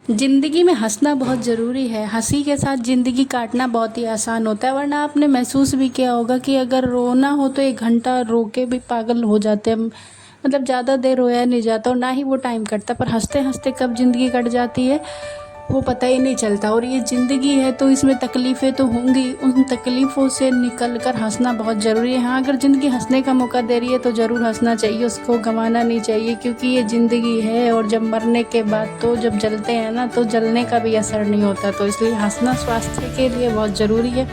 ज़िंदगी में हंसना बहुत ज़रूरी है। हंसी के साथ ज़िंदगी काटना बहुत ही आसान होता है। वरना आपने महसूस भी किया होगा कि अगर रोना हो तो 1 घंटा रो के भी पागल हो जाते हैं। मतलब ज़्यादा देर रोया नहीं जाता और ना ही वो टाइम कटता, पर हंसते हंसते कब ज़िंदगी कट जाती है वो पता ही नहीं चलता। और ये ज़िंदगी है तो इसमें तकलीफ़ें तो होंगी, उन तकलीफ़ों से निकल कर हंसना बहुत ज़रूरी है। हाँ, अगर ज़िंदगी हंसने का मौका दे रही है तो ज़रूर हंसना चाहिए, उसको गंवाना नहीं चाहिए, क्योंकि ये ज़िंदगी है। और जब मरने के बाद तो जब जलते हैं ना, तो जलने का भी असर नहीं होता। तो इसलिए हंसना स्वास्थ्य के लिए बहुत ज़रूरी है।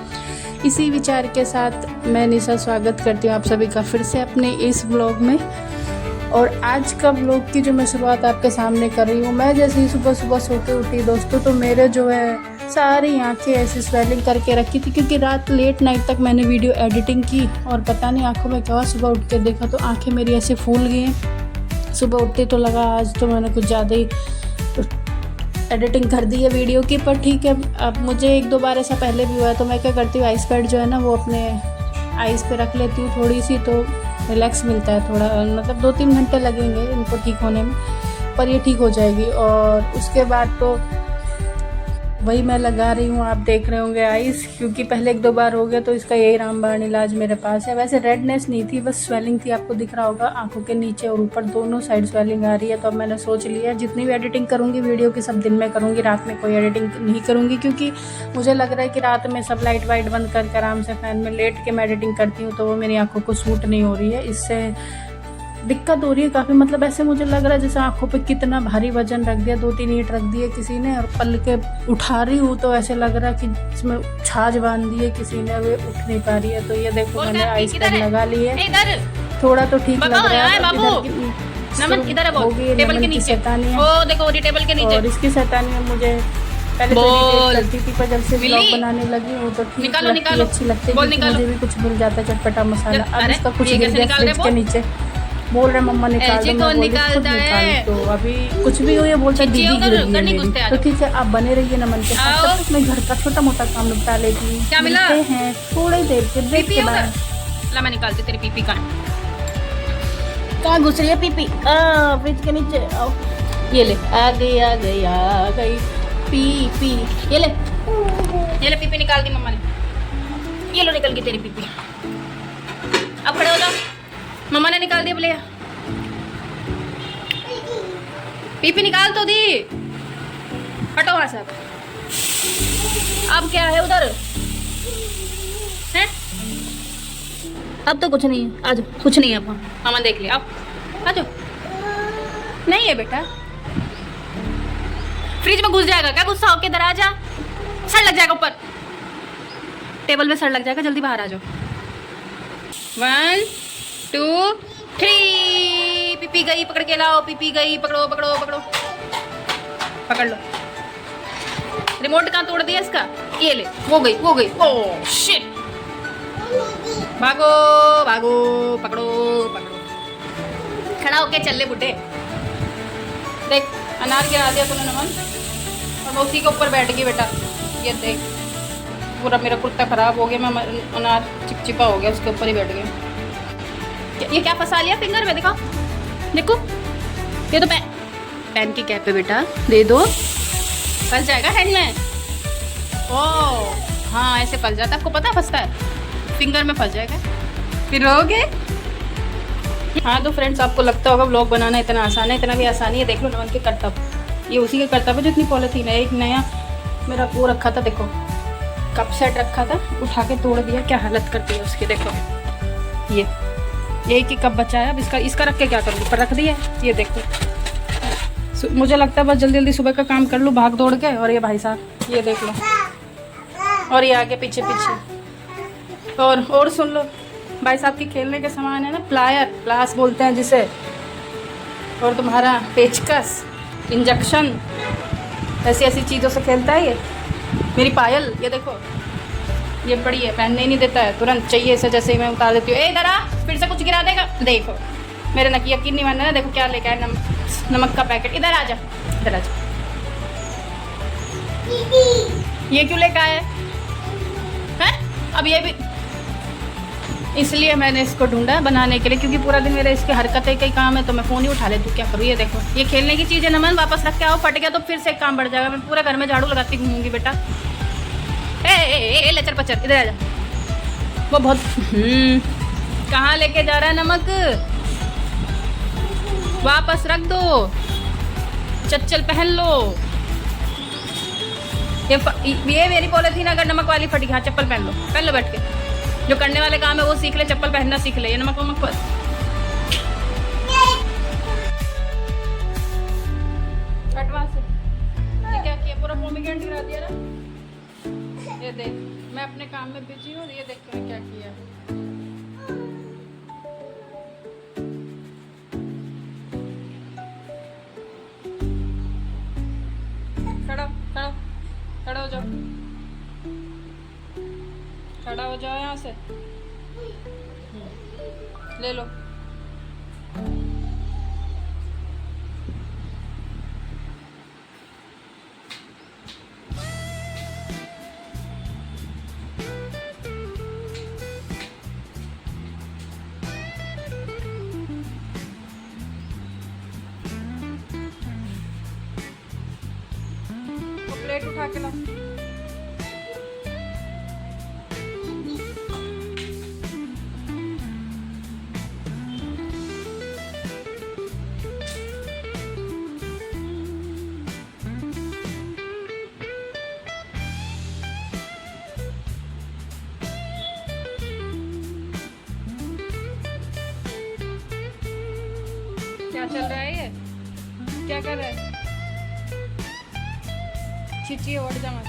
इसी विचार के साथ मैं निशा स्वागत करती हूँ आप सभी का फिर से अपने इस ब्लॉग में। और आज का व्लॉग की जो मैं शुरुआत आपके सामने कर रही हूँ, मैं जैसे ही सुबह सुबह सो के उठी दोस्तों, तो मेरे जो है सारी आंखें ऐसी स्वेलिंग करके रखी थी, क्योंकि रात लेट नाइट तक मैंने वीडियो एडिटिंग की और पता नहीं आंखों में क्या हुआ। सुबह उठ के देखा तो आंखें मेरी ऐसे फूल गई हैं। सुबह उठते तो लगा आज तो मैंने कुछ ज़्यादा ही एडिटिंग कर दी है वीडियो की, पर ठीक है। अब मुझे 1-2 बार ऐसा पहले भी हुआ है, तो मैं क्या करती हूँ, आइस पैड जो है ना वो अपने आइज़ पे रख लेती हूँ थोड़ी सी, तो रिलैक्स मिलता है थोड़ा। मतलब 2-3 घंटे लगेंगे इनको ठीक होने में, पर ये ठीक हो जाएगी। और उसके बाद तो वही मैं लगा रही हूँ, आप देख रहे होंगे आइस, क्योंकि पहले 1-2 बार हो गया, तो इसका यही रामबाण इलाज मेरे पास है। वैसे रेडनेस नहीं थी, बस स्वेलिंग थी। आपको दिख रहा होगा आंखों के नीचे और ऊपर दोनों साइड स्वेलिंग आ रही है। तो अब मैंने सोच लिया जितनी भी एडिटिंग करूँगी वीडियो की सब दिन में करूँगी, रात में कोई एडिटिंग नहीं करूँगी, क्योंकि मुझे लग रहा है कि रात में सब लाइट वाइट बंद करके आराम से फैन में लेट के मैं एडिटिंग करती हूँ, तो वो मेरी आंखों को सूट नहीं हो रही है। इससे दिक्कत हो रही है काफ़ी। मतलब ऐसे मुझे लग रहा है जैसे आंखों पे कितना भारी वजन रख दिया, 2-3 ईंट रख दिए किसी ने, और पल के उठा रही हूँ तो ऐसे लग रहा है कि इसमें छाछ बांध दी है किसी ने, वे उठ नहीं पा रही है। तो ये देखो मैंने आइस पैक लगा ली है, थोड़ा तो ठीक लग रहा है। टेबल के नीचे शैतानी है, वो देखो टेबल के नीचे। और इसकी शैतानी है मुझे पहले तो चलती थी, पर जब से ब्लॉग बनाने लगी हूँ तो ठीक लगती है, अच्छी लगती है, क्योंकि मुझे भी कुछ मिल जाता है चटपटा मसाला। अब इसका कुछ गिर गया फ्रिज के नीचे, बोल रहे मम्मा निकाल दो, मैं बोली खुद निकाल। तो अभी कुछ भी हो ये बोलता है दीदी गिर गई है मेरी। तो ठीक है, आप बने रहिए ना मन के साथ, तब तक मैं घर का छोटा मोटा काम निपटा लेती हूँ। क्या मिला हैं थोड़ी देर के ब्रेक के बाद। ला मैं निकालती तेरी पीपी का। कहाँ घुस रही है पीपी? फ्रिज के नीचे आओ, ये ले, आ गई पीपी, ये ले पीपी निकाल दी मम्मा ने। ये लो निकल गई तेरी पीपी। अब खड़े हो जाओ, मम्मा ने निकाल दिया। बोले पीपी निकाल तो दी, हटो वहां से। अब क्या है उधर है? अब तो कुछ नहीं है, आज कुछ नहीं है। अब मामा देख लिया, अब आ जाओ। नहीं है बेटा, फ्रिज में घुस जाएगा क्या? गुस्सा होके इधर आ जा, सड़ लग जाएगा ऊपर, टेबल में सड़ लग जाएगा। जल्दी बाहर आ जाओ। 1 2 3 पीपी गई, पकड़ के लाओ। पीपी गई, पकड़ो पकड़ो पकड़ो, पकड़ लो। रिमोट कहाँ तोड़ दिया इसका? ये ले, वो गई। ओह शिट, भागो भागो, पकड़ो पकड़ो। खड़ा होके चल ले बुड्ढे। देख अनार गिरा दिया तूने नमन, और मैं उसी के ऊपर बैठ गई बेटा। ये देख पूरा मेरा कुर्ता खराब हो गया, मैं अनार चिपचिपा हो गया, उसके ऊपर ही बैठ गई। ये क्या फंसा लिया फिंगर में? दिखाओ, देखो ये तो पेन की कैप है बेटा, दे दो, फंस जाएगा हैंड में। ओह हाँ, ऐसे फंस जाता है, आपको पता है फंसता है, फिंगर में फंस जाएगा, फिर रोगे। हाँ तो फ्रेंड्स, आपको लगता होगा व्लॉग बनाना इतना आसान है, इतना भी आसानी है। देख लो नमन के करतब, ये उसी के करतब है जो इतनी पॉलिथीन है। एक नया मेरा वो रखा था, देखो कप सेट रखा था, उठा के तोड़ दिया, क्या हालत करती है उसकी। देखो ये एक ही कप बचा है, अब इसका रख के क्या करूँगी, पर रख दिया। ये देखो, मुझे लगता है बस जल्दी जल्दी सुबह का काम कर लूँ भाग दौड़ के। और ये भाई साहब ये देख लो, और ये आगे पीछे पीछे। और सुन लो, भाई साहब की खेलने के सामान है ना, प्लास बोलते हैं जिसे, और तुम्हारा पेचकस, इंजेक्शन, ऐसी चीज़ों से खेलता है ये। मेरी पायल ये देखो, ये पड़ी है, पहनने ही नहीं देता है, तुरंत चाहिए इसे। जैसे ही मैं उतार देती हूँ, इधर आ, फिर से कुछ गिरा देगा। देखो मेरे नकी यकीन नहीं मानना, देखो क्या लेके आया, नमक का पैकेट। इधर आ जा, इधर आ जा। ये क्यों लेके आया है? अब ये भी इसलिए मैंने इसको ढूंढा है बनाने के लिए, क्योंकि पूरा दिन मेरे इसके हरकतें कई काम है, तो मैं फ़ोन ही उठा लेती हूँ। क्या करूँ, ये देखो, ये खेलने की चीज़ है नमन, वापस रख के आओ, फट गया तो फिर से एक काम बढ़ जाएगा। मैं पूरे घर में झाड़ू लगाती घूमूंगी बेटा। ए लचर पचर, इधर आ जा। वो बहुत कहाँ लेके जा रहा है नमक, वापस रख दो, चच्चल पहन लो। ये मेरी पॉलिथीन अगर नमक वाली फटी, हाँ चप्पल पहन लो बैठ के। जो करने वाले काम है वो सीख ले, चप्पल पहनना सीख ले, ये नमक वमक पर। कटवा से ये क्या किया, पूरा पोमीग्रेनेट गिरा दिया ना। ये देख, मैं अपने काम में बिजी हूँ, ये देख मैंने क्या किया। खड़ा हो जाओ, खड़ा हो जाओ यहाँ से, ले लो। वो प्लेट उठा के लाओ। क्या चल रहा है, ये क्या कर रहा है, छिची उड़ जा मत।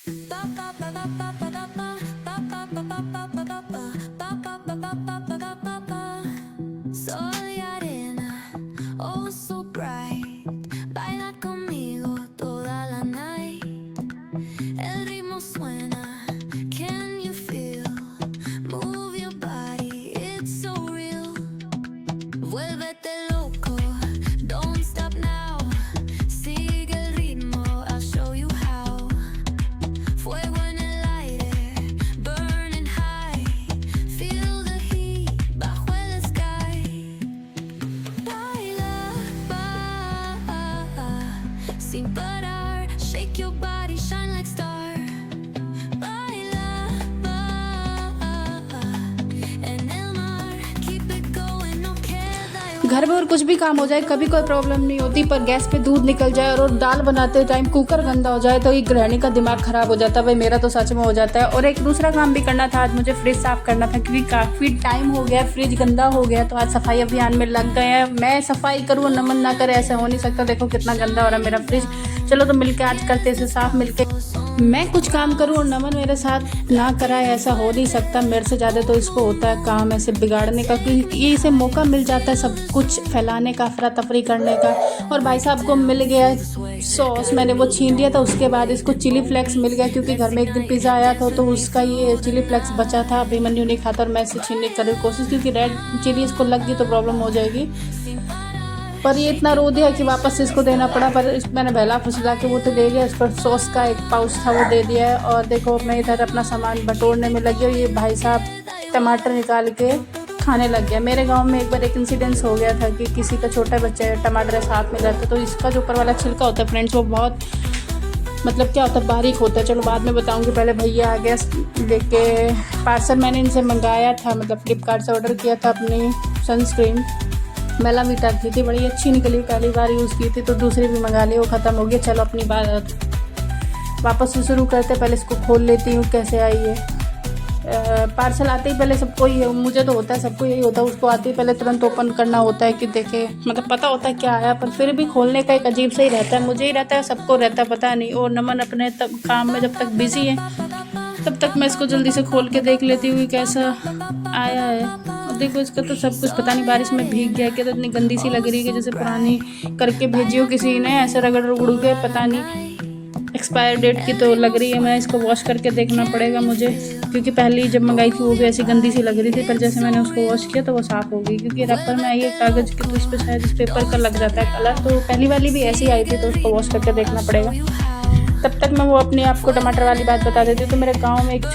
Soy arena, oh so bright. Baila conmigo toda la night. El ritmo suena, can you feel? Move your body, it's so real. Vuélvete loco, don't stop now. Sigue el ritmo, I'll show you how. Fuego en el aire, burning high. Feel the heat bajo el sky. Baila, sin parar. Shake your body, shine like star. Baila, en el mar. Keep it going, no queda igual. घर में और कुछ भी काम हो जाए कभी कोई प्रॉब्लम नहीं होती, पर गैस पे दूध निकल जाए और दाल बनाते टाइम कुकर गंदा हो जाए तो ये गृहिणी का दिमाग ख़राब हो जाता है। भाई मेरा तो सच में हो जाता है। और एक दूसरा काम भी करना था, आज मुझे फ्रिज साफ़ करना था क्योंकि काफ़ी टाइम हो गया, फ्रिज गंदा हो गया, तो आज सफाई अभियान में लग गए हैं। मैं सफाई करूँ और नमन ना करे, ऐसा हो नहीं सकता। देखो कितना गंदा हो रहा है मेरा फ्रिज। चलो तो मिलके आज करते इसे साफ़, मिलके मैं कुछ काम करूँ और नमन मेरे साथ ना कराए, ऐसा हो नहीं सकता। मेरे से ज़्यादा तो इसको होता है काम ऐसे बिगाड़ने का, क्योंकि ये इसे मौका मिल जाता है सब कुछ फैलाने का, अफरा तफरी करने का। और भाई साहब को मिल गया सॉस, मैंने वो छीन लिया था। उसके बाद इसको चिली फ्लेक्स मिल गया, क्योंकि घर में एक दिन पिज़्ज़ा आया था तो उसका ये चिली फ्लेक्स बचा था। अभिमन्यु नहीं खाता और मैं इसे छीनने की कर रही कोशिश, क्योंकि रेड चिली इसको लग गई तो प्रॉब्लम हो जाएगी। पर ये इतना रो दिया कि वापस से इसको देना पड़ा, पर मैंने बहला फुसला के वो तो ले लिया। इस पर सॉस का एक पाउच था वो दे दिया है। और देखो मैं इधर अपना सामान बटोरने में लगी हूँ। ये भाई साहब टमाटर निकाल के खाने लग गया। मेरे गांव में एक बार एक इंसिडेंस हो गया था कि किसी का छोटा बच्चा टमाटर साथ में रहता, तो इसका जो ऊपर वाला छिलका होता है फ्रेंड्स, वो बहुत मतलब क्या होता है, बारीक होता है। चलो बाद में बताऊंगी, पहले भैया आ गया लेके पार्सल। मैंने इनसे मंगाया था, मतलब फ्लिपकार्ट से ऑर्डर किया था अपनी सनस्क्रीन बेला वीटा की थी, बड़ी अच्छी निकली, पहली बार यूज़ की थी, तो दूसरी भी मंगा ली, वो ख़त्म हो गया। चलो अपनी बात वापस से शुरू करते। पहले इसको खोल लेती हूँ कैसे आई है। पार्सल आते ही पहले सबको ही, मुझे तो होता है, सबको यही होता है, उसको आते ही पहले तुरंत ओपन करना होता है कि देखे, मतलब पता होता है क्या आया, पर फिर भी खोलने का एक अजीब सा ही रहता है। मुझे ही रहता है, सबको रहता है, पता नहीं। और नमन अपने तब काम में जब तक बिजी है तब तक मैं इसको जल्दी से खोल के देख लेती हूँ कि कैसा आया है। और देखो इसका तो सब कुछ पता नहीं बारिश में भीग गया क्या, तो इतनी गंदी सी लग रही है कि जैसे पुरानी करके भेजी हो किसी ने, ऐसे रगड़ रगड़ के, पता नहीं एक्सपायर डेट की तो लग रही है। मैं इसको वॉश करके देखना पड़ेगा मुझे, क्योंकि पहले जब मंगाई थी वो भी ऐसी गंदी सी लग रही थी, पर जैसे मैंने उसको वॉश किया तो वो साफ़ हो गई। क्योंकि रैपर में आई है कागज़ की, तो इस पर शायद इस पेपर का लग जाता है कलर, तो पहली वाली भी ऐसी आई थी, तो उसको वॉश करके देखना पड़ेगा। तब तक मैं वो अपने आप को टमाटर वाली बात बता देती हूँ। तो मेरे गांव में एक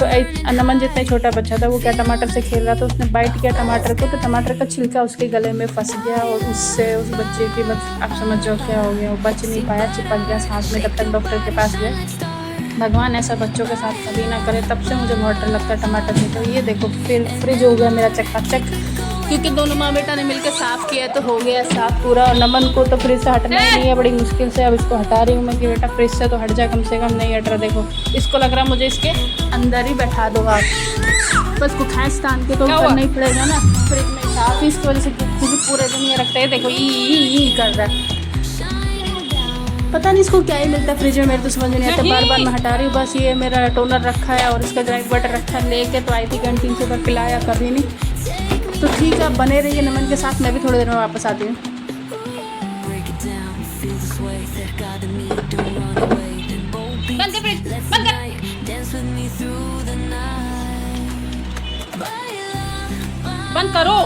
नमन जितना छोटा बच्चा था, वो क्या टमाटर से खेल रहा था, उसने बाइट किया टमाटर को, तो टमाटर का छिलका उसके गले में फंस गया और उससे उस बच्चे की बस आप समझ जाओ क्या हो गया, वो बच नहीं पाया, चिपक गया सांस में। तब तक डॉक्टर के पास गए। भगवान ऐसा बच्चों के साथ कभी ना करे, तब से मुझे बहुत डर लगता है टमाटर से। तो ये देखो फिर फ्रिज हो गया मेरा चकाचक, क्योंकि दोनों माँ बेटा ने मिलकर साफ़ किया तो हो गया साफ़ पूरा। और नमन को तो फ्रिज से हटना ही नहीं है, बड़ी मुश्किल से अब इसको हटा रही हूँ मैं कि बेटा फ्रिज से तो हट जा, कम से कम नहीं हट रहा। देखो इसको लग रहा मुझे इसके अंदर ही बैठा दो आप, बस इसको खैस तान के तो करना ही पड़ेगा ना फ्रिज में साफ़। इसकी वजह से क्योंकि पूरे दिन ये रखते हैं, देखो ई कर रहा है, पता नहीं इसको क्या ही मिलता है फ्रिज में, मेरे तो समझ में नहीं आता। बार बार मैं हटा रही हूँ। बस ये मेरा टोनर रखा है और इसका ग्राइंड बटर रखा है लेके, तो आई थी कैंटीन से, पर पिलाया कभी नहीं। तो ठीक है, आप बने रहिए नमन के साथ, मैं भी थोड़ी देर में वापस आती हूँ। बंद करो।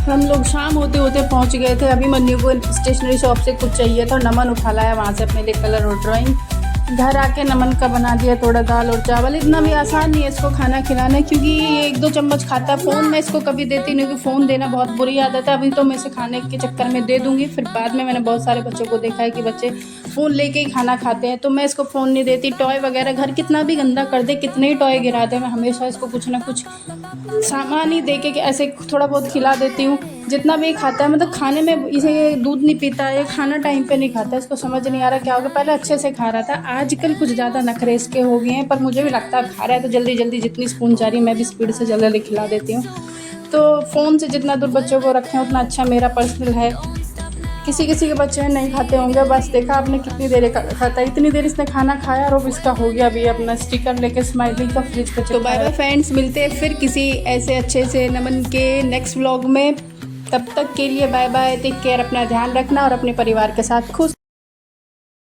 हम लोग शाम होते होते पहुंच गए थे। अभिमन्यु को स्टेशनरी शॉप से कुछ चाहिए था, नमन उठा लाया वहाँ से अपने लिए कलर और ड्राइंग। घर आके नमन का बना दिया थोड़ा दाल और चावल। इतना भी आसान नहीं है इसको खाना खिलाना, क्योंकि ये 1-2 चम्मच खाता है। फ़ोन मैं इसको कभी देती नहीं, क्योंकि फ़ोन देना बहुत बुरी आदत है। अभी तो मैं इसे खाने के चक्कर में दे दूँगी, फिर बाद में मैंने बहुत सारे बच्चों को देखा है कि बच्चे फ़ोन लेके ही खाना खाते हैं, तो मैं इसको फ़ोन नहीं देती। टॉय वगैरह घर कितना भी गंदा कर दे, कितने ही टॉय गिरा दे, मैं हमेशा इसको कुछ ना कुछ सामान ही दे के ऐसे थोड़ा बहुत खिला देती हूँ। जितना भी खाता है, मतलब खाने में इसे ये दूध नहीं पीता है, खाना टाइम पे नहीं खाता है, इसको समझ नहीं आ रहा क्या होगा। पहले अच्छे से खा रहा था, आजकल कुछ ज़्यादा नखरे इसके हो गए हैं, पर मुझे भी लगता है खा रहा है तो जल्दी जल्दी जितनी स्पून जा रही है मैं भी स्पीड से जल्दी जल्दी खिला देती हूँ। तो फ़ोन से जितना दूर बच्चों को रखें उतना अच्छा, मेरा पर्सनल है। किसी किसी के बच्चे नहीं खाते होंगे, बस देखा आपने कितनी देर खाता है, इतनी देर इसने खाना खाया और अब इसका हो गया अभी अपना स्टिकर लेके स्माइली का फ्रिज पे। तो बाय बाय फ्रेंड्स, मिलते हैं फिर किसी ऐसे अच्छे से नमन के नेक्स्ट व्लॉग में। तब तक के लिए बाय बाय, टेक केयर, अपना ध्यान रखना और अपने परिवार के साथ खुश